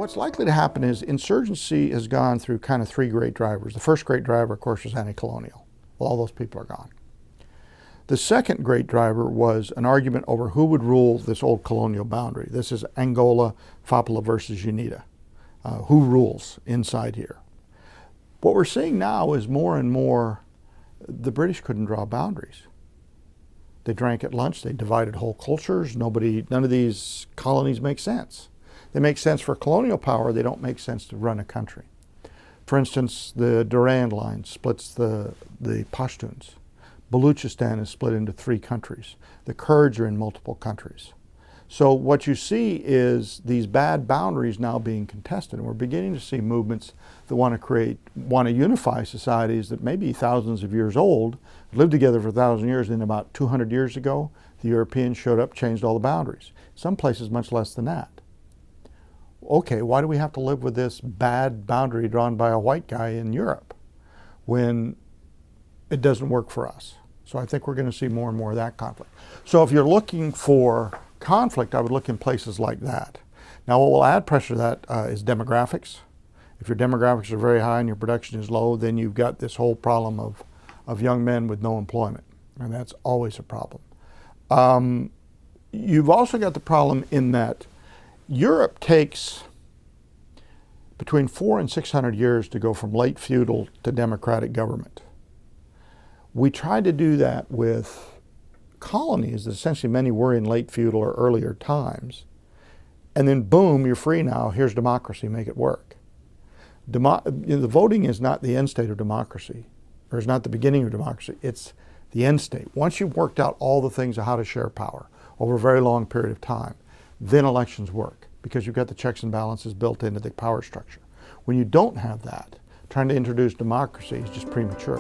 What's likely to happen is insurgency has gone through kind of three great drivers. The first great driver, of course, was anti-colonial. Well, all those people are gone. The second great driver was an argument over who would rule this old colonial boundary. This is Angola, Fapala versus UNITA. Who rules inside here? What we're seeing now is more and more the British couldn't draw boundaries. They drank at lunch, they divided whole cultures. None of these colonies make sense. They make sense for colonial power, they don't make sense to run a country. For instance, the Durand line splits the Pashtuns. Baluchistan is split into 3 countries. The Kurds are in multiple countries. So what you see is these bad boundaries now being contested, and we're beginning to see movements that want to unify societies that may be thousands of years old, lived together for 1,000 years, and about 200 years ago, the Europeans showed up, changed all the boundaries. Some places much less than that. Okay, why do we have to live with this bad boundary drawn by a white guy in Europe when it doesn't work for us? So I think we're going to see more and more of that conflict. So if you're looking for conflict, I would look in places like that. Now what will add pressure to that is demographics. If your demographics are very high and your production is low, then you've got this whole problem of young men with no employment, and that's always a problem. You've also got the problem in that Europe takes between 400 and 600 years to go from late feudal to democratic government. We tried to do that with colonies that essentially many were in late feudal or earlier times, and then boom, you're free now, here's democracy, make it work. The voting is not the end state of democracy, or is not the beginning of democracy, it's the end state. Once you've worked out all the things of how to share power over a very long period of time, then elections work, because you've got the checks and balances built into the power structure. When you don't have that, trying to introduce democracy is just premature.